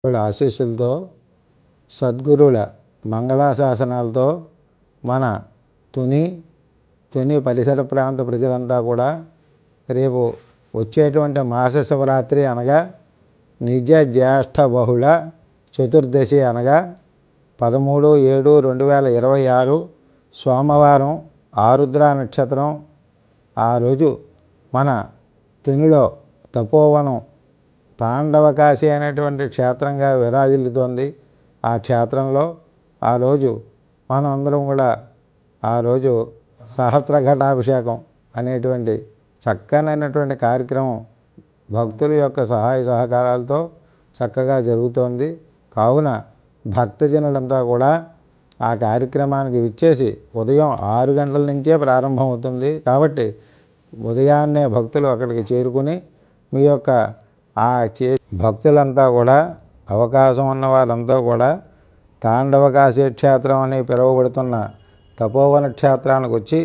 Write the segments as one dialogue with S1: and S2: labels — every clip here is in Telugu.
S1: వాళ్ళ ఆశీస్సులతో సద్గురువుల మంగళాశాసనాలతో మన తుని పరిసర ప్రాంత ప్రజలంతా కూడా రేపు వచ్చేటువంటి మాస శివరాత్రి అనగా నిజ జ్యేష్ఠ బహుళ చతుర్దశి అనగా 13/7/2026 సోమవారం ఆరుద్ర నక్షత్రం. ఆ రోజు మన తునిలో తపోవనం తాండవకాశి అనేటువంటి క్షేత్రంగా విరాజిల్లుతోంది. ఆ క్షేత్రంలో ఆ రోజు మనం అందరం కూడా ఆ రోజు సహస్ర ఘటాభిషేకం అనేటువంటి చక్కనైనటువంటి కార్యక్రమం భక్తుల యొక్క సహాయ సహకారాలతో చక్కగా జరుగుతోంది. కావున భక్తజనులంతా కూడా ఆ కార్యక్రమానికి విచ్చేసి ఉదయం 6 గంటల నుంచే ప్రారంభమవుతుంది. కాబట్టి ఉదయాన్నే భక్తులు అక్కడికి చేరుకుని మీ యొక్క భక్తులంతా కూడా అవకాశం ఉన్న వారంతా కూడా తాండవకాశి క్షేత్రం అని పిలువబడుతున్న తపోవన క్షేత్రానికి వచ్చి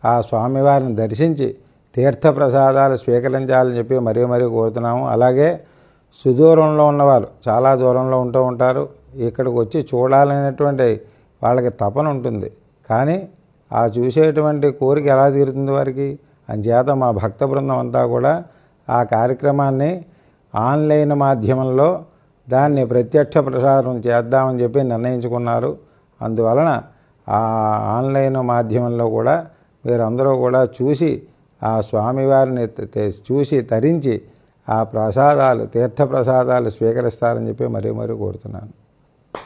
S1: ఆ స్వామివారిని దర్శించి తీర్థప్రసాదాలు స్వీకరించాలని చెప్పి మరీ కోరుతున్నాము. అలాగే సుదూరంలో ఉన్నవారు చాలా దూరంలో ఉంటూ ఉంటారు. ఇక్కడికి వచ్చి చూడాలనేటువంటి వాళ్ళకి తపన ఉంటుంది. కానీ ఆ చూసేటువంటి కోరిక ఎలా తీరుతుంది వారికి? అంచేత మా భక్త బృందం అంతా కూడా ఆ కార్యక్రమాన్ని ఆన్లైన్ మాధ్యమంలో దాన్ని ప్రత్యక్ష ప్రసారం చేద్దామని చెప్పి నిర్ణయించుకున్నారు. అందువలన ఆ ఆన్లైన్ మాధ్యమంలో కూడా మీరందరూ కూడా చూసి ఆ స్వామివారిని చూసి తరించి ఆ ప్రసాదాలు తీర్థప్రసాదాలు స్వీకరిస్తారని చెప్పి మరీ కోరుతున్నాను.